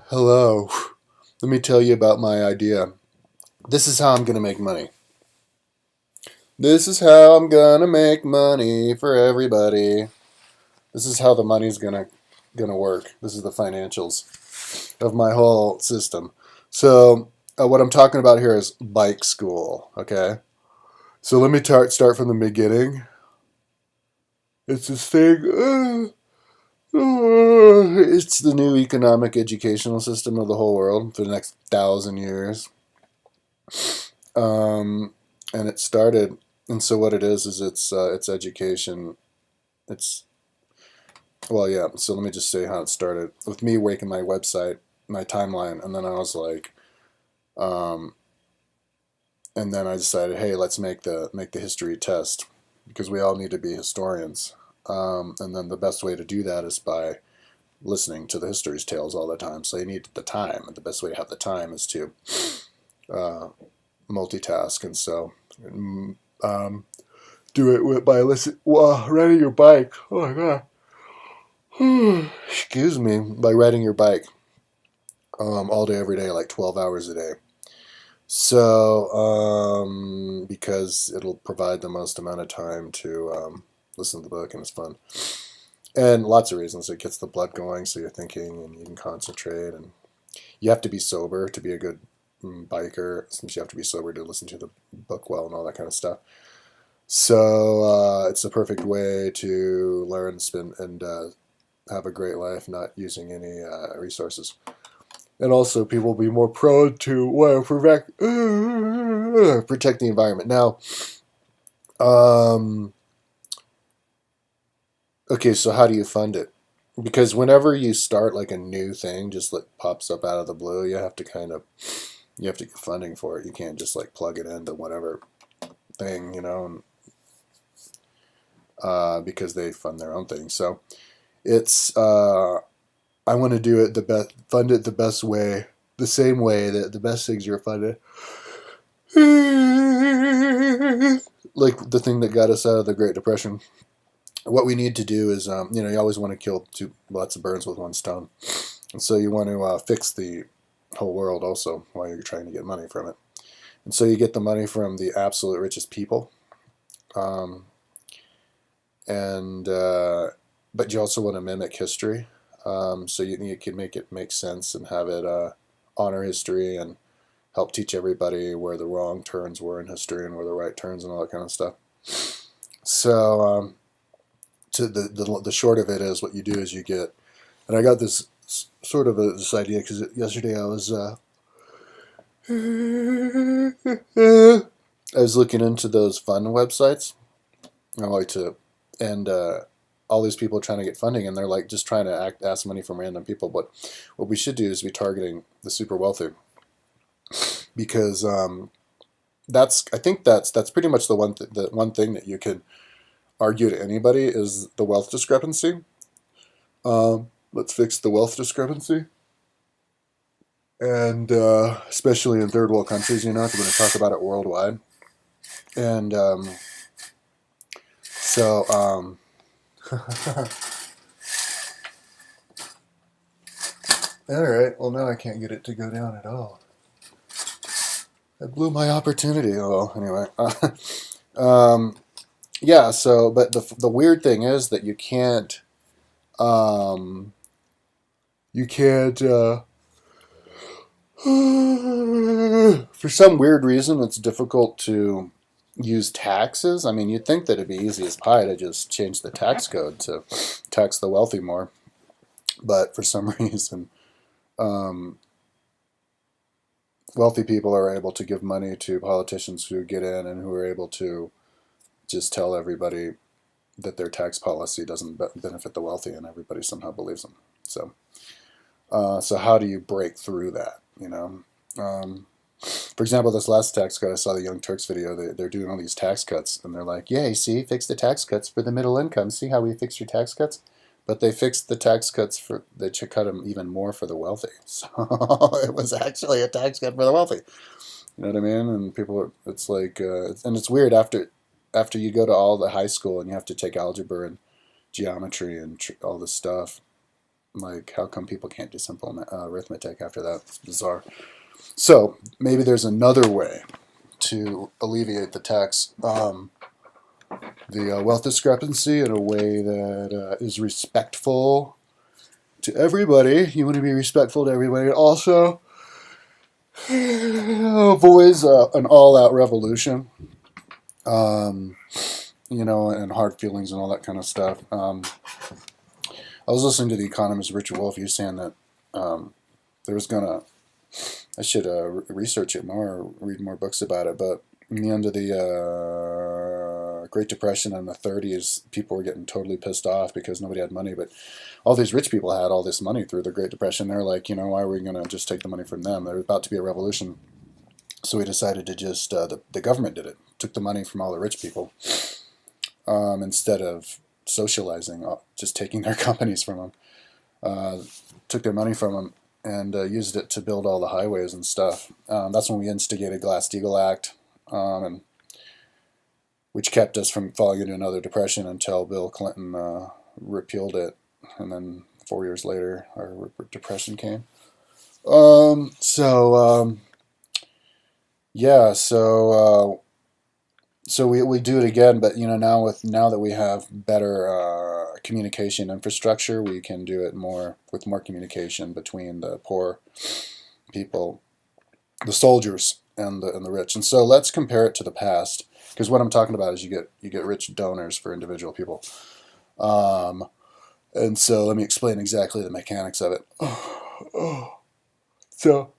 Hello. Let me tell you about my idea. This is how I'm going to make money. This is how I'm going to make money for everybody. This is how the money's going to work. This is the financials of my whole system. So, what I'm talking about here is bike school, okay? So, let me start from the beginning. It's this thing. It's the new economic educational system of the whole world for the next 1,000 years. Um, and it started, and so what it is it's education. It's well, yeah. So let me just say how it started with me waking my website, my timeline, and then I was like, um, and then I decided, hey, let's make the history test because we all need to be historians. And then the best way to do that is by listening to the history's tales all the time. So you need the time, and the best way to have the time is to uh, multitask. And so um, do it by riding your bike. Oh my god. Excuse me. By riding your bike all day, every day, like 12 hours a day. So, because it'll provide the most amount of time to listen to the book and it's fun. And lots of reasons. It gets the blood going so you're thinking and you can concentrate. And you have to be sober to be a good biker, since you have to be sober to listen to the book well and all that kind of stuff. So it's a perfect way to learn, spend, and have a great life, not using any resources. And also, people will be more prone to protect the environment. Now, um, okay, so how do you fund it? Because whenever you start like a new thing, just like pops up out of the blue, you have to get funding for it. You can't just like plug it into whatever thing, and because they fund their own thing. So it's I want to do it the best, fund it the best way, the same way that the best things are funded. Like the thing that got us out of the Great Depression. What we need to do is, you always want to kill lots of birds with one stone, and so you want to fix the whole world also while you're trying to get money from it. And so you get the money from the absolute richest people, um, and but you also want to mimic history. So you can make it make sense and have it honor history and help teach everybody where the wrong turns were in history and where the right turns and all that kind of stuff. So to the short of it is, what you do is you get, and I got this sort of this idea because yesterday I was I was looking into those fund websites. I like to, and all these people trying to get funding, and they're like just trying to ask money from random people. But what we should do is be targeting the super wealthy, because I think that's pretty much the one thing that you can argue to anybody is the wealth discrepancy. Let's fix the wealth discrepancy, and especially in third world countries, if we're going to talk about it worldwide. And so, all right. Well, now I can't get it to go down at all. I blew my opportunity. Oh, well, anyway. Yeah. So, but the weird thing is that um, you can't. For some weird reason, it's difficult to use taxes. I mean, you'd think that it'd be easy as pie to just change the tax code to tax the wealthy more, but for some reason, um, wealthy people are able to give money to politicians who get in and who are able to just tell everybody that their tax policy doesn't benefit the wealthy, and everybody somehow believes them. So, so how do you break through that? For example, this last tax cut, I saw the Young Turks video. They're doing all these tax cuts, and they're like, "Yay! See, fix the tax cuts for the middle income. See how we fixed your tax cuts?" But they fixed the tax cuts they cut them even more for the wealthy. So it was actually a tax cut for the wealthy. You know what I mean? And people, it's like, and it's weird after you go to all the high school and you have to take algebra and geometry and all this stuff. Like, how come people can't do simple arithmetic after that? It's bizarre. So maybe there's another way to alleviate the tax, the wealth discrepancy in a way that is respectful to everybody. You want to be respectful to everybody. Also, avoids an all-out revolution, and hard feelings and all that kind of stuff. I was listening to The Economist, Richard Wolff. He was saying that there was gonna. I should research it more, read more books about it. But in the end of the Great Depression in the 30s, people were getting totally pissed off because nobody had money. But all these rich people had all this money through the Great Depression. They're like, why are we going to just take the money from them? There was about to be a revolution. So we decided to just, the government did it. Took the money from all the rich people instead of socializing, just taking their companies from them. Took their money from them and used it to build all the highways and stuff. That's when we instigated Glass-Steagall Act, and which kept us from falling into another depression until Bill Clinton repealed it, and then 4 years later our depression came. So we do it again, but now that we have better communication infrastructure, we can do it with more communication between the poor people, the soldiers, and the rich. And so let's compare it to the past, because what I'm talking about is you get rich donors for individual people. And so let me explain exactly the mechanics of it. So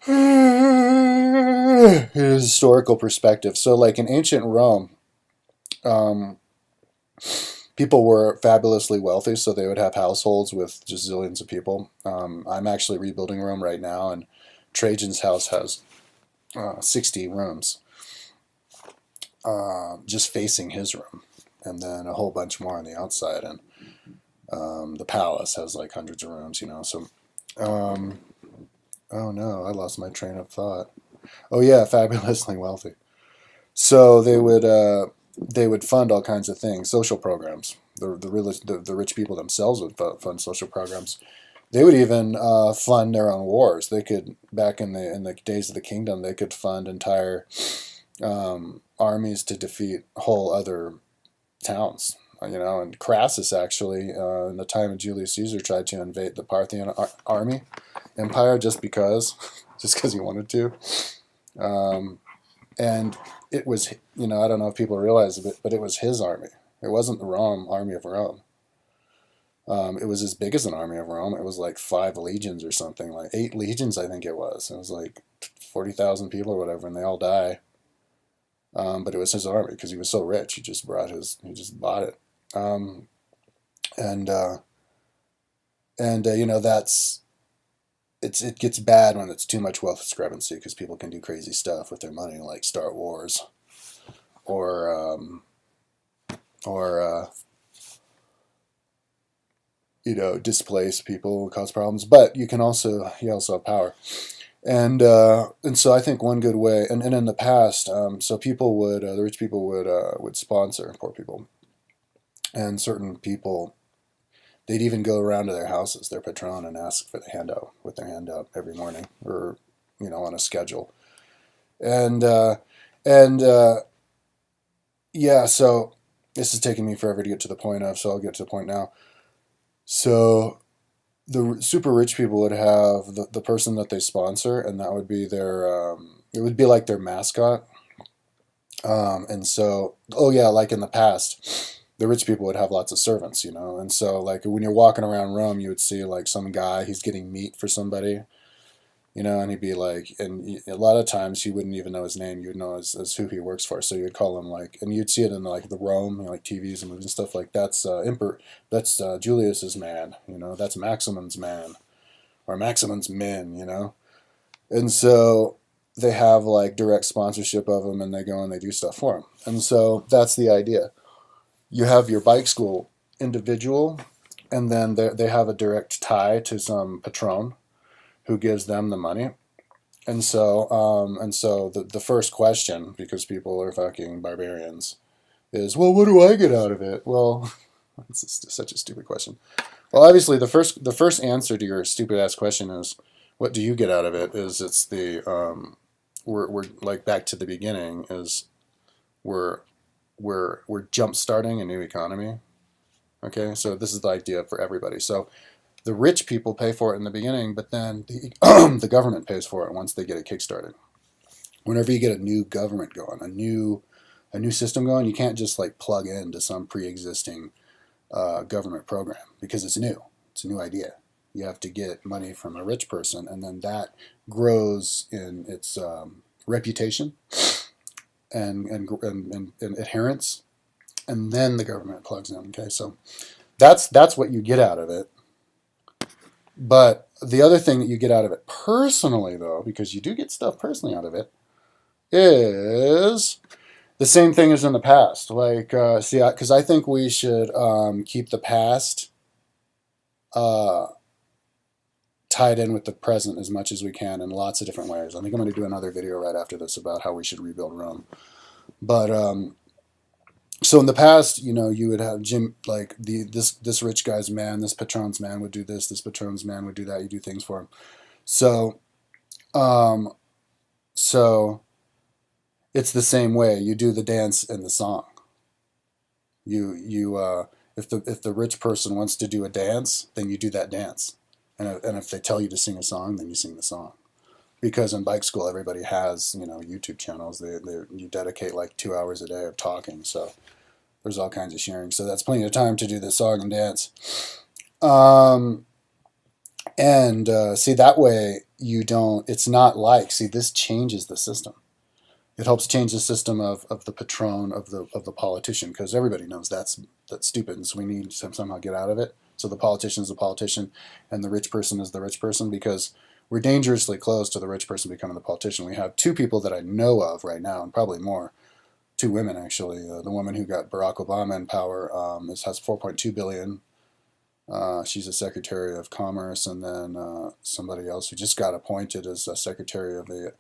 here's a historical perspective. So like in ancient Rome, people were fabulously wealthy, so they would have households with just zillions of people. I'm actually rebuilding Rome right now, and Trajan's house has 60 rooms just facing his room, and then a whole bunch more on the outside. And the palace has like hundreds of rooms, So, oh no, I lost my train of thought. Oh yeah, fabulously wealthy. So they would fund all kinds of things, social programs. The rich people themselves would fund social programs. They would even fund their own wars. They could, back in the days of the kingdom, they could fund entire armies to defeat whole other towns. And Crassus actually, in the time of Julius Caesar, tried to invade the Parthian army empire just because he wanted to. And it was, I don't know if people realize it, but it was his army. It wasn't the army of Rome. It was as big as an army of Rome. It was like 5 legions or something, like 8 legions, I think it was. It was like 40,000 people or whatever, and they all die. But it was his army because he was so rich. He just bought it. That's it gets bad when it's too much wealth discrepancy because people can do crazy stuff with their money, like start wars, or displace people, cause problems. But you also have power, and so I think one good way, and in the past, so people would the rich people would sponsor poor people, and certain people. They'd even go around to their houses, their patron, and ask for the handout with their hand out every morning, or on a schedule. And yeah, so this is taking me forever to get to the point of, so I'll get to the point now. So the super rich people would have the person that they sponsor, and that would be their it would be like their mascot. And so, like in the past, the rich people would have lots of servants, and so like when you're walking around Rome, you would see like some guy, he's getting meat for somebody, and he'd be like, and a lot of times you wouldn't even know his name, you would know as who he works for, so you'd call him like, and you'd see it in like the Rome, like TVs and movies and stuff, like that's Julius's man, that's Maximin's man, or Maximin's men, and so they have like direct sponsorship of him, and they go and they do stuff for him, and so that's the idea. You have your bike school individual, and then they have a direct tie to some patron who gives them the money. And so the first question, because people are fucking barbarians, is, well, what do I get out of it? Well, it's such a stupid question. Well, obviously, the first answer to your stupid ass question is, what do you get out of it? Is it's the we're like back to the beginning. Is we're we're jump starting a new economy. Okay, so this is the idea for everybody. So the rich people pay for it in the beginning, but then the government pays for it once they get it kickstarted. Whenever you get a new government going, a new system going, you can't just like plug into some pre-existing government program because it's new. It's a new idea. You have to get money from a rich person, and then that grows in its reputation and adherence, and then the government plugs in. Okay, so that's what you get out of it. But the other thing that you get out of it personally, though, because you do get stuff personally out of it, is the same thing as in the past. Like, see, because I think we should keep the past uh, tied in with the present as much as we can in lots of different ways. I think I'm going to do another video right after this about how we should rebuild Rome. But so in the past, you would have Jim, like this rich guy's man, this patron's man would do this patron's man would do that. You do things for him. So um, so it's the same way. You do the dance and the song. If the rich person wants to do a dance, then you do that dance. And if they tell you to sing a song, then you sing the song. Because in bike school, everybody has YouTube channels. You dedicate like 2 hours a day of talking. So there's all kinds of sharing. So that's plenty of time to do the song and dance. And see, that way you don't. It's not like, see, this changes the system. It helps change the system of the patron of the politician, because everybody knows that's stupid, and so we need to somehow get out of it. So the politician is the politician, and the rich person is the rich person, because we're dangerously close to the rich person becoming the politician. We have two people that I know of right now, and probably more. Two women, actually. The woman who got Barack Obama in power has 4.2 billion. She's a Secretary of Commerce, and then somebody else who just got appointed as a Secretary of the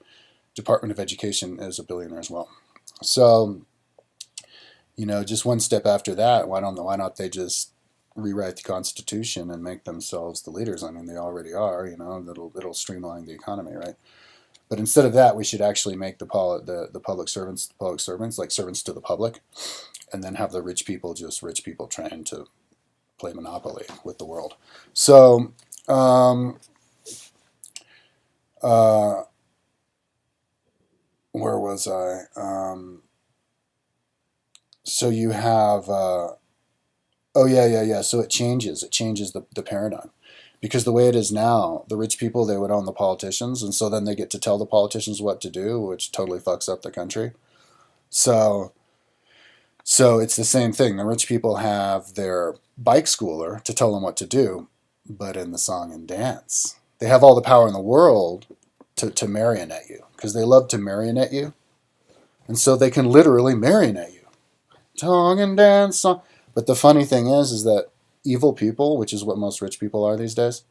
Department of Education is a billionaire as well. So, just one step after that, why not they just rewrite the Constitution and make themselves the leaders? I mean, they already are. It'll streamline the economy, right? But instead of that, we should actually make the public servants like servants to the public, and then have the rich people just rich people trying to play monopoly with the world. So, where was I? So you have, oh yeah. So it changes the paradigm, because the way it is now, the rich people, they would own the politicians, and so then they get to tell the politicians what to do, which totally fucks up the country. So it's the same thing. The rich people have their bike schooler to tell them what to do, but in the song and dance, they have all the power in the world to marionette you, because they love to marionette you, and so they can literally marionette you. Song and dance, song. But the funny thing is that evil people, which is what most rich people are these days,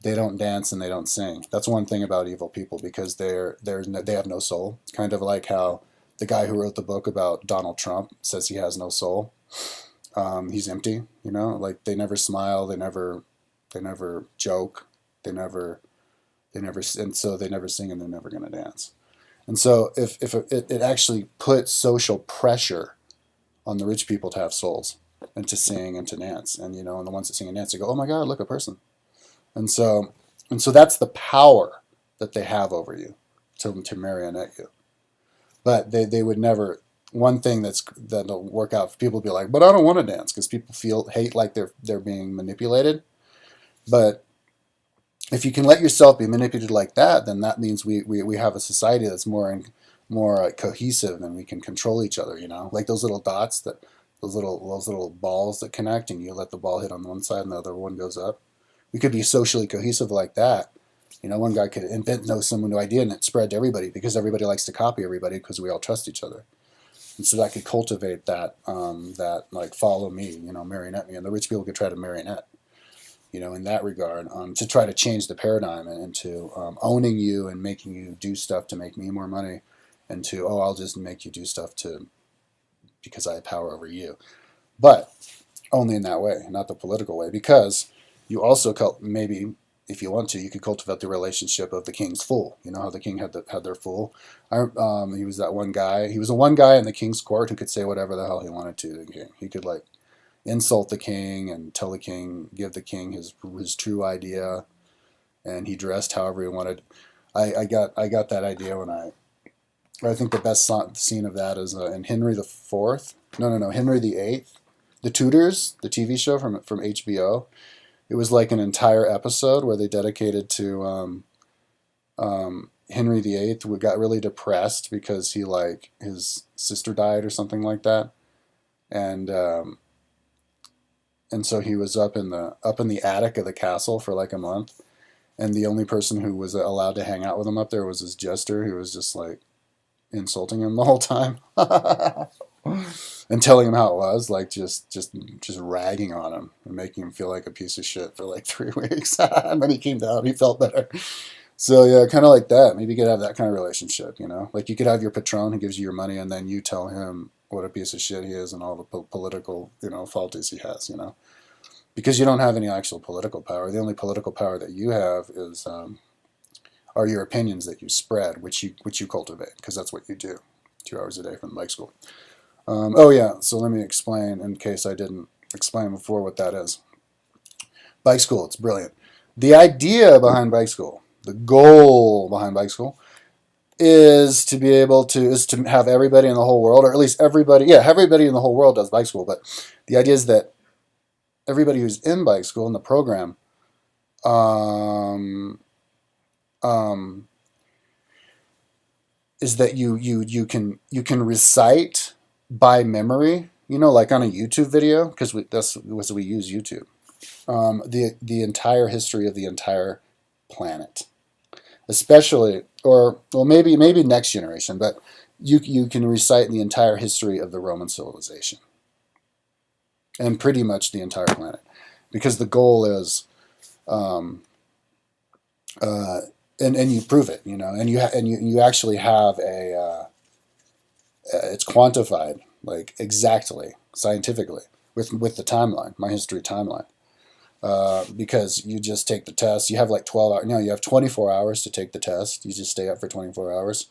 they don't dance and they don't sing. That's one thing about evil people, because they have no soul. Kind of like how the guy who wrote the book about Donald Trump says he has no soul. He's empty, like they never smile, they never joke, and so they never sing, and they're never going to dance. And so if it actually puts social pressure on the rich people to have souls and to sing and to dance, and and the ones that sing and dance, they go, oh my God, look, a person. And so that's the power that they have over you, to marionette you. But they would never. One thing that'll work out, people will be like, but I don't want to dance, because people hate like they're being manipulated. But if you can let yourself be manipulated like that, then that means we have a society that's more cohesive, and we can control each other. Like those little dots, those little balls that connect, and you let the ball hit on one side and the other one goes up. We could be socially cohesive like that. One guy could invent some new idea, and it spread to everybody, because everybody likes to copy everybody, because we all trust each other. And so that could cultivate that like, follow me, marionette me, and the rich people could try to marionette. In that regard, to try to change the paradigm, and to owning you and making you do stuff to make me more money, and to, I'll just make you do stuff because I have power over you. But only in that way, not the political way, because You also maybe, if you want to, you could cultivate the relationship of the king's fool. You know how the king had their fool. He was that one guy. He was the one guy in the king's court who could say whatever the hell he wanted to the king. He could like insult the king and tell the king, give the king his true idea, and he dressed however he wanted. I got that idea when I think the best scene of that is in Henry the Fourth. No, Henry the Eighth. The Tudors, the TV show from HBO. It was like an entire episode where they dedicated to Henry the Eighth, who got really depressed because his sister died or something like that, and so he was up in the attic of the castle for like a month, and the only person who was allowed to hang out with him up there was his jester, who was just like insulting him the whole time and telling him how it was, like just ragging on him and making him feel like a piece of shit for like 3 weeks. And then he came down, he felt better. So yeah, kind of like that. Maybe you could have that kind of relationship, you know? Like you could have your patron who gives you your money, and then you tell him what a piece of shit he is and all the political, faulties he has, because you don't have any actual political power. The only political power that you have is are your opinions that you spread, which you cultivate, because that's what you do 2 hours a day from bike school. Oh yeah, so let me explain, in case I didn't explain before, what that is. Bike school, it's brilliant. The idea behind bike school, the goal behind bike school, is to have everybody in the whole world, or at least everybody in the whole world does bike school, but the idea is that everybody who's in bike school in the program is that you can recite by memory, like on a YouTube video, because we use YouTube, the entire history of the entire planet, especially, or well, maybe next generation, but you can recite the entire history of the Roman civilization and pretty much the entire planet, because the goal is, and you prove it, and you actually have it's quantified, like exactly scientifically with the timeline, my history timeline. Because you just take the test. You have like 12 hours. No, you have 24 hours to take the test. You just stay up for 24 hours.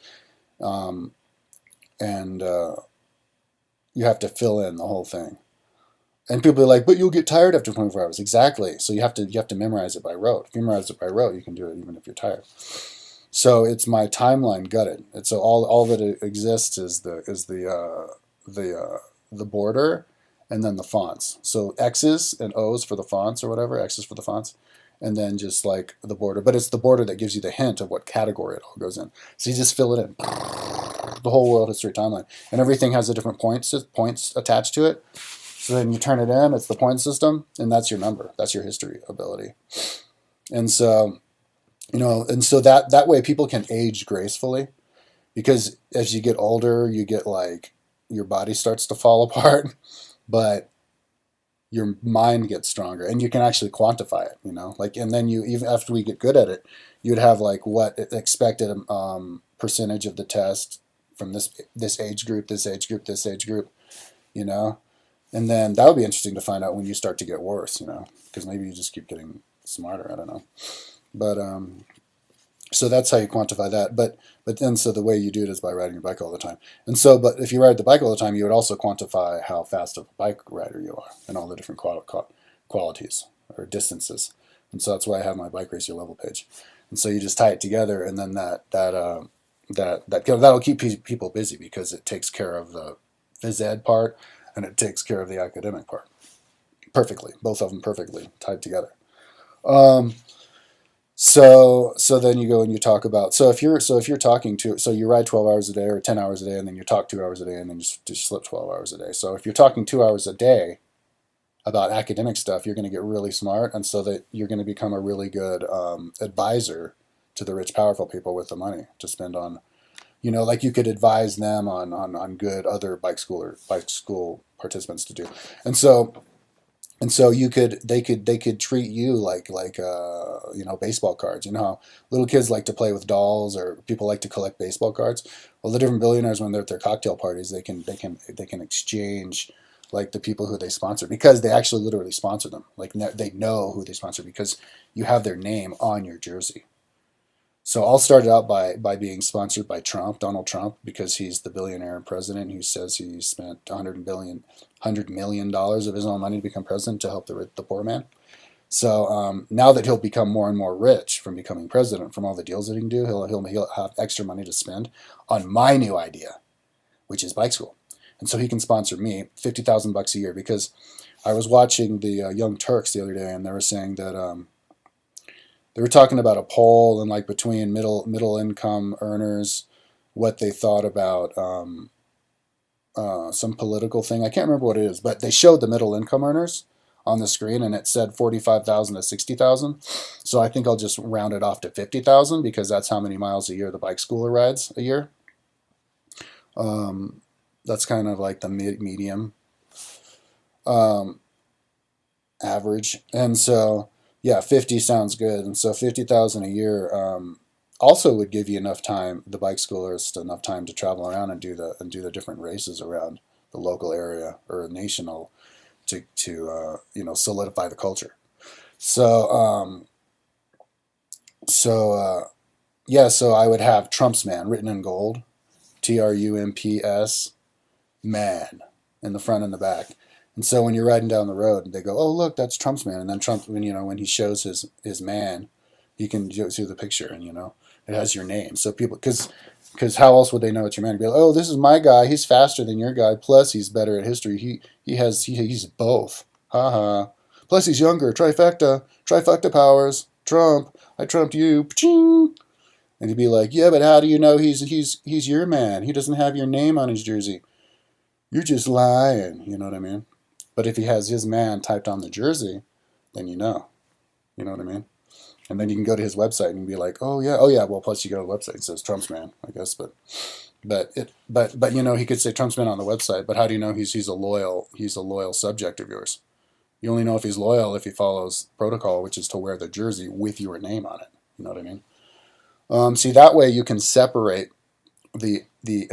And you have to fill in the whole thing. And people are like, but you'll get tired after 24 hours. Exactly. So you have to memorize it by rote. If you memorize it by rote, you can do it even if you're tired. So it's my timeline gutted. And so all that exists is the border, and then the fonts. So X's and O's for the fonts or whatever, X's for the fonts, and then just like the border. But it's the border that gives you the hint of what category it all goes in. So you just fill it in. The whole world history timeline. And everything has a different points attached to it. So then you turn it in, it's the point system, and that's your number. That's your history ability. And so, that way people can age gracefully, because as you get older, you get like, your body starts to fall apart, but your mind gets stronger, and you can actually quantify it, and then even after we get good at it, you'd have like what expected percentage of the test from this age group, this age group, this age group, and then that would be interesting to find out when you start to get worse, because maybe you just keep getting smarter. I don't know, but so that's how you quantify that. But then, so the way you do it is by riding your bike all the time. And so, but if you ride the bike all the time, you would also quantify how fast of a bike rider you are, and all the different qualities or distances. And so that's why I have my Bike Racer level page. And so you just tie it together, and then that'll keep people busy, because it takes care of the phys ed part, and it takes care of the academic part perfectly. Both of them perfectly tied together. So then you go and you talk about, so if you're talking to, so you ride 12 hours a day or 10 hours a day, and then you talk 2 hours a day, and then you just slip 12 hours a day. So if you're talking 2 hours a day about academic stuff, you're going to get really smart, and so that you're going to become a really good advisor to the rich, powerful people with the money to spend on, like you could advise them on good other bike school participants to do. And so they could treat you like baseball cards. How little kids like to play with dolls, or people like to collect baseball cards. Well, the different billionaires, when they're at their cocktail parties, they can exchange like the people who they sponsor, because they actually literally sponsor them. Like they know who they sponsor because you have their name on your jersey. So I'll start it out by being sponsored by Trump, Donald Trump, because he's the billionaire president who says he spent $100 million of his own money to become president to help the poor man. So now that he'll become more and more rich from becoming president, from all the deals that he can do, he'll have extra money to spend on my new idea, which is bike school. And so he can sponsor me $50,000 a year, because I was watching the Young Turks the other day, and they were saying that they were talking about a poll and like between middle income earners, what they thought about some political thing. I can't remember what it is, but they showed the middle income earners on the screen, and it said 45,000 to 60,000. So I think I'll just round it off to 50,000, because that's how many miles a year the bike schooler rides a year. That's kind of like the medium average. And so, yeah, 50 sounds good. And so 50,000 a year also would give you enough time, the bike schoolers, enough time to travel around and do the different races around the local area or national to solidify the culture. So so I would have Trump's Man written in gold, TRUMPS man, in the front and the back. And so when you're riding down the road, they go, "Oh, look, that's Trump's man." And then Trump, when he shows his man, you can see the picture, and it has your name. So people, because how else would they know it's your man? Be like, "Oh, this is my guy. He's faster than your guy. Plus, he's better at history. He's both. Ha. Plus, he's younger. Trifecta powers. Trump. I trumped you. Pching. And he'd be like, "Yeah, but how do you know he's your man? He doesn't have your name on his jersey. You're just lying." You know what I mean? But if he has his man typed on the jersey, then you know. You know what I mean? And then you can go to his website and be like, "Oh yeah. Well, plus you go to the website, it says Trump's man, I guess." But he could say Trump's man on the website. But how do you know he's a loyal subject of yours? You only know if he's loyal if he follows protocol, which is to wear the jersey with your name on it. You know what I mean? See, that way you can separate the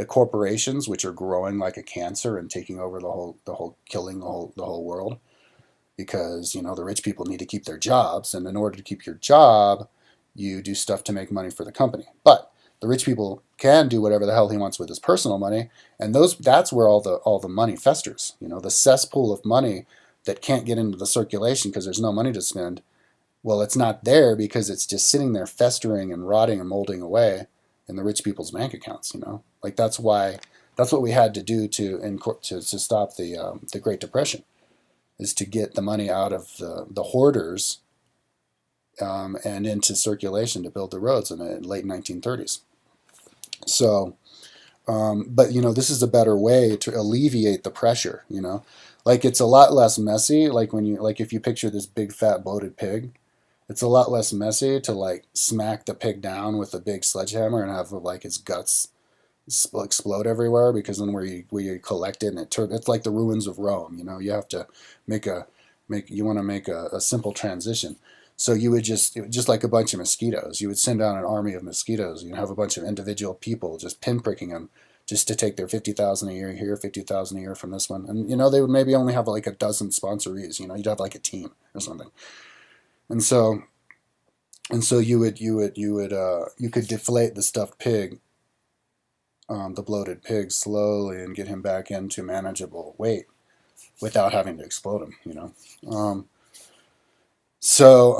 corporations, which are growing like a cancer and taking over killing the whole world, because the rich people need to keep their jobs, and in order to keep your job, you do stuff to make money for the company. But the rich people can do whatever the hell he wants with his personal money, and that's where all the money festers. The cesspool of money that can't get into the circulation because there's no money to spend. Well, it's not there because it's just sitting there festering and rotting and molding away in the rich people's bank accounts. Like that's what we had to do to stop the Great Depression, is to get the money out of the hoarders and into circulation to build the roads in the late 1930s. So, but this is a better way to alleviate the pressure. Like it's a lot less messy. Like if you picture this big fat bloated pig, it's a lot less messy to like smack the pig down with a big sledgehammer and have like its guts explode everywhere, because then where you collect it, and it's like the ruins of Rome. You have to make a simple transition. So you would just like a bunch of mosquitoes. You would send out an army of mosquitoes. You'd have a bunch of individual people just pinpricking them, just to take their 50,000 a year here, 50,000 a year from this one, and they would maybe only have like a dozen sponsorees. You'd have like a team or something, and so you could deflate the stuffed pig, the bloated pig, slowly, and get him back into manageable weight without having to explode him. Yeah. So,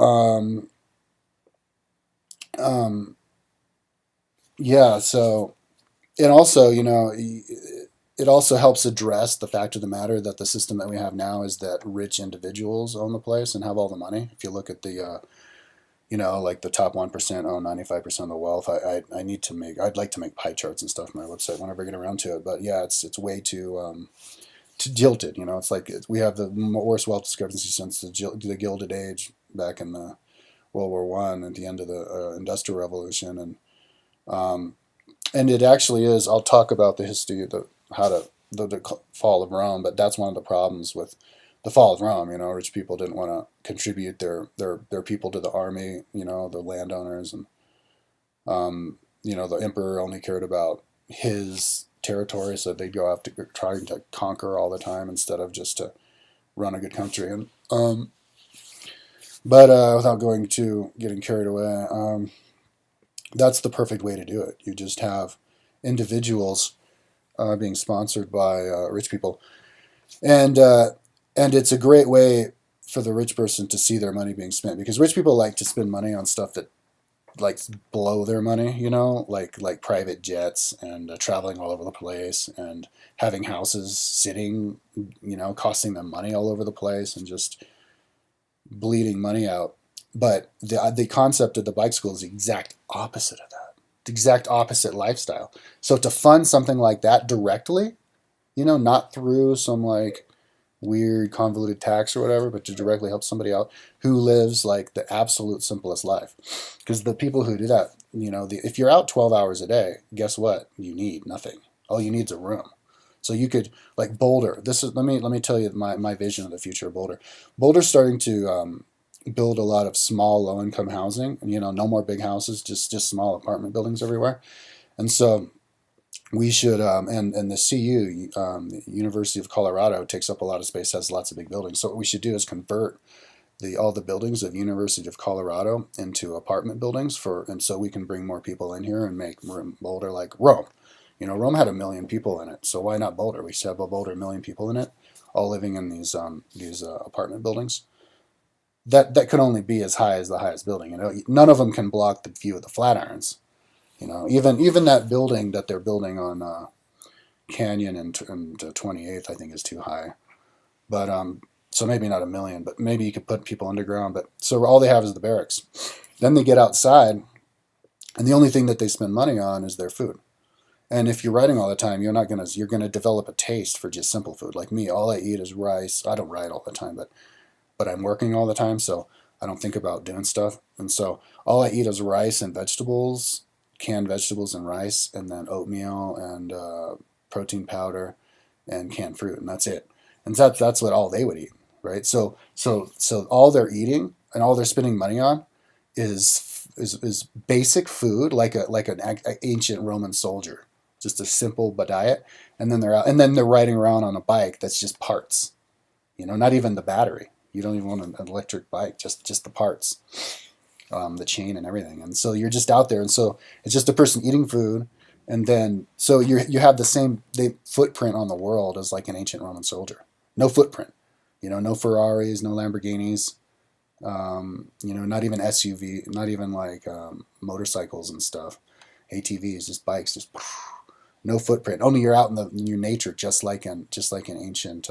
and also, it also helps address the fact of the matter that the system that we have now is that rich individuals own the place and have all the money. If you look at the like the top 1% own 95% of the wealth. I'd like to make pie charts and stuff on my website whenever I get around to it. But yeah, it's way too jilted. It's like we have the worst wealth discrepancy since the Gilded Age back in the World War One at the end of the Industrial Revolution, and it actually is. I'll talk about the history of the fall of Rome, but that's one of the problems with the fall of Rome. Rich people didn't want to contribute their people to the army. The landowners, and the emperor only cared about his territory, so they go after trying to conquer all the time instead of just to run a good country. And but without getting carried away, that's the perfect way to do it. You just have individuals being sponsored by rich people, and it's a great way for the rich person to see their money being spent, because rich people like to spend money on stuff that like blow their money, like private jets and traveling all over the place and having houses sitting, costing them money all over the place and just bleeding money out. But the concept of the bike school is the exact opposite of that, the exact opposite lifestyle. So to fund something like that directly, not through some like weird convoluted tax or whatever, but to directly help somebody out who lives like the absolute simplest life. Because the people who do that, if you're out 12 hours a day, guess what? You need nothing. All you need is a room. So you could, like Boulder. Let me tell you my vision of the future of Boulder. Boulder's starting to build a lot of small low income housing. No more big houses, just small apartment buildings everywhere. And so we should, and the CU, the University of Colorado, takes up a lot of space, has lots of big buildings. So what we should do is convert all the buildings of University of Colorado into apartment buildings and so we can bring more people in here and make Boulder like Rome. Rome had 1 million people in it, so why not Boulder? We should have a Boulder 1 million people in it, all living in these apartment buildings. That could only be as high as the highest building. None of them can block the view of the Flatirons. Even that building that they're building on Canyon and 28th, I think, is too high. But so maybe not 1 million, but maybe you could put people underground. But so all they have is the barracks. Then they get outside, and the only thing that they spend money on is their food. And if you're writing all the time, you're gonna develop a taste for just simple food. Like me, all I eat is rice. I don't write all the time, but I'm working all the time, so I don't think about doing stuff. And so all I eat is rice and vegetables, canned vegetables and rice, and then oatmeal and protein powder and canned fruit, and that's it. And that's what all they would eat, right? So all they're eating and all they're spending money on is basic food, like an ancient Roman soldier, just a simple diet. And then they're out, and then they're riding around on a bike that's just parts, not even the battery. You don't even want an electric bike, just the parts, the chain and everything. And so you're just out there, and so it's just a person eating food, and then so you have the same footprint on the world as like an ancient Roman soldier. No footprint, no Ferraris, no Lamborghinis, not even SUV, not even like motorcycles and stuff, ATVs, just bikes, just no footprint. Only you're out in your nature, just like an ancient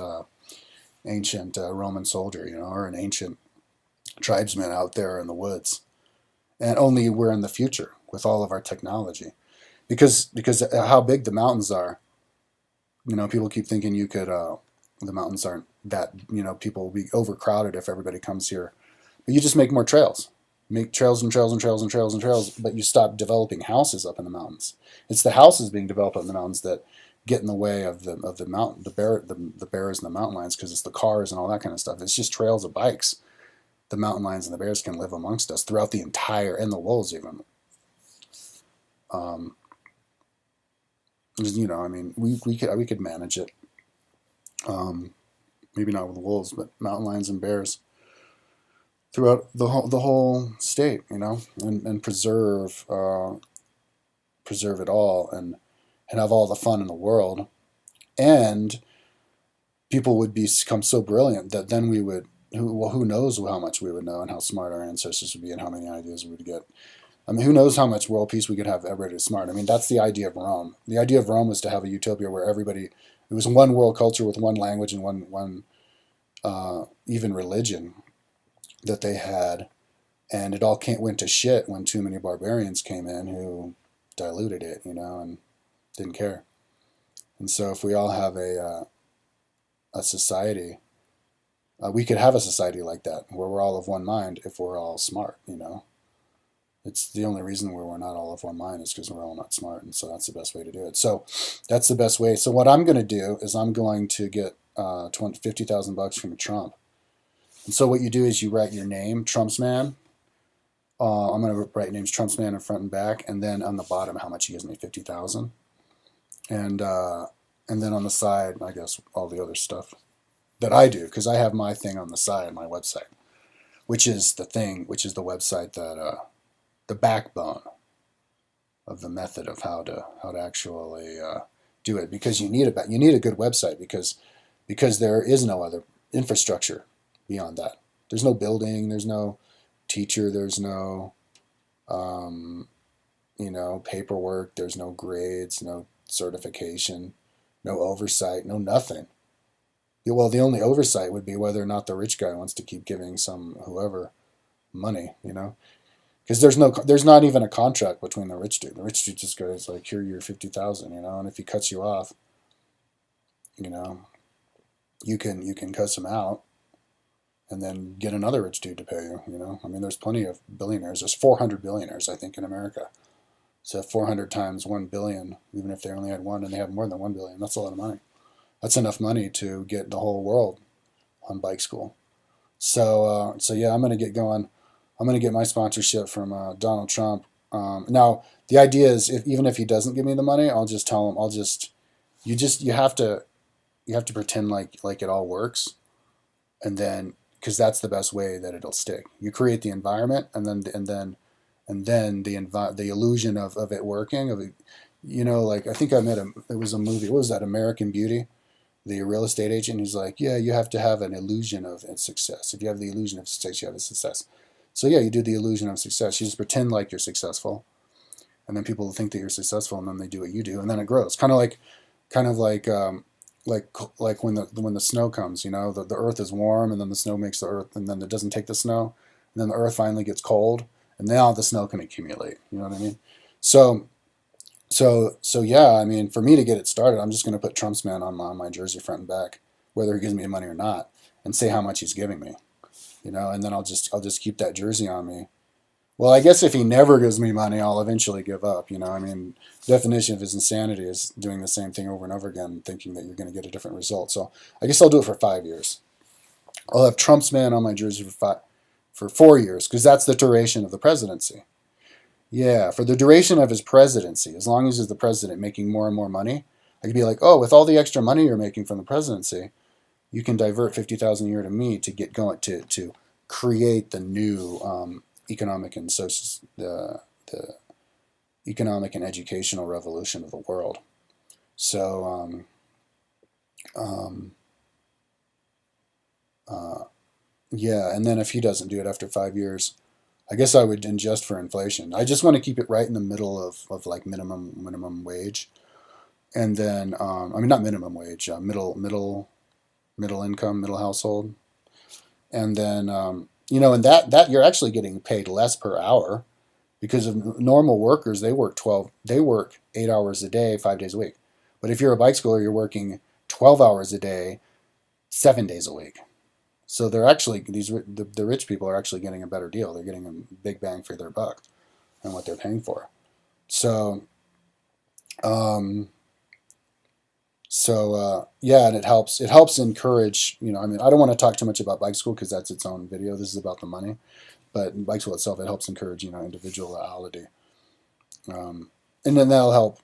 Roman soldier, or an ancient tribesman out there in the woods. And only we're in the future with all of our technology, because how big the mountains are. People keep thinking the mountains aren't that. People will be overcrowded if everybody comes here, but you just make more trails. Make trails and trails and trails and trails and trails, but you stop developing houses up in the mountains. It's the houses being developed up in the mountains that get in the way of the mountain, the bears and the mountain lions, because it's the cars and all that kind of stuff. It's just trails of bikes. The mountain lions and the bears can live amongst us throughout the entire, and the wolves even. We could manage it. Maybe not with wolves, but mountain lions and bears throughout the whole state, and preserve it all, and have all the fun in the world. And people would become so brilliant that then we would, who knows how much we would know, and how smart our ancestors would be, and how many ideas we would get. Who knows how much world peace we could have. Everybody smart. That's the idea of Rome. The idea of Rome was to have a utopia where it was one world culture with one language and one even religion that they had, and it all went to shit when too many barbarians came in who diluted it, and didn't care. And so if we all have a society, we could have a society like that where we're all of one mind if we're all smart. It's the only reason where we're not all of one mind is because we're all not smart, and so that's the best way to do it. So that's the best way. So what I'm going to do is I'm going to get $50,000 from Trump. And so what you do is you write your name, Trump's Man. I'm going to write names Trump's Man in front and back, and then on the bottom how much he gives me, $50,000. and then on the side, I guess all the other stuff that I do, because I have my thing on the side, my website, which is the thing, which is the website that the backbone of the method of how to actually do it, because you need a good website, because there is no other infrastructure beyond that. There's no building, there's no teacher, there's no paperwork, there's no grades, no certification, no oversight, no nothing. Well, the only oversight would be whether or not the rich guy wants to keep giving some whoever money, because there's not even a contract between the rich dude. The rich dude just goes like, here, you're 50,000, and if he cuts you off, you know, you can cuss him out and then get another rich dude to pay you. I mean, there's plenty of billionaires. There's 400 billionaires, I think, in America. So 400 times 1 billion, even if they only had one and they have more than 1 billion, that's a lot of money. That's enough money to get the whole world on bike school. So yeah, I'm going to get going. I'm going to get my sponsorship from Donald Trump. Now, the idea is, even if he doesn't give me the money, I'll just tell him, you have to pretend like it all works, and then, because that's the best way that it'll stick. You create the environment, and then the illusion of it working, like, I think it was a movie. What was that? American Beauty. The real estate agent who's like, yeah, you have to have an illusion of success. If you have the illusion of success, you have a success. So yeah, you do the illusion of success. You just pretend like you're successful, and then people think that you're successful, and then they do what you do, and then it grows. Like when the snow comes. The earth is warm, and then the snow makes the earth, and then it doesn't take the snow, and then the earth finally gets cold, and now the snow can accumulate. You know what I mean? So yeah, I mean, for me to get it started, I'm just going to put Trump's man on my jersey front and back, whether he gives me money or not, and say how much he's giving me, and then I'll just keep that jersey on me. Well, I guess if he never gives me money, I'll eventually give up. I mean, the definition of his insanity is doing the same thing over and over again, thinking that you're going to get a different result. So I guess I'll do it for 5 years. I'll have Trump's man on my jersey for 4 years, because that's the duration of the presidency. Yeah, for the duration of his presidency, as long as he's the president making more and more money, I could be like, oh, with all the extra money you're making from the presidency, you can divert 50,000 a year to me to get going to create the new economic and social the economic and educational revolution of the world. So yeah, and then if he doesn't do it after 5 years, I guess I would adjust for inflation. I just want to keep it right in the middle of like minimum wage, and then I mean, not minimum wage, middle income, middle household, and then and that you're actually getting paid less per hour, because of normal workers, they work 8 hours a day, 5 days a week. But if you're a bike schooler, you're working 12 hours a day, 7 days a week. So they're actually, the rich people are actually getting a better deal. They're getting a big bang for their buck and what they're paying for. So yeah, and it helps encourage. I mean, I don't want to talk too much about bike school, because that's its own video. This is about the money, but in bike school itself, it helps encourage individuality, and then that'll help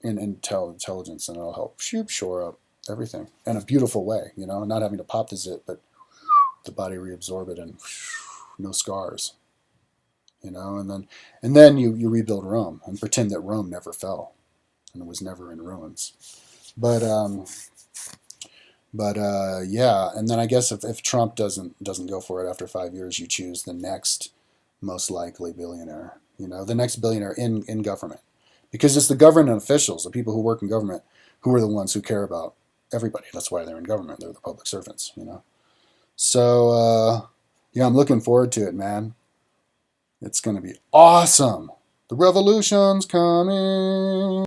in intelligence, and it'll help shore up everything in a beautiful way. Not having to pop the zip, but the body reabsorb it, and no scars. And then you rebuild Rome and pretend that Rome never fell and it was never in ruins. But yeah, and then I guess if Trump doesn't go for it after 5 years, you choose the next most likely billionaire. The next billionaire in government, because it's the government officials, the people who work in government, who are the ones who care about everybody. That's why they're in government. They're the public servants. So yeah, I'm looking forward to it, man. It's going to be awesome. The revolution's coming.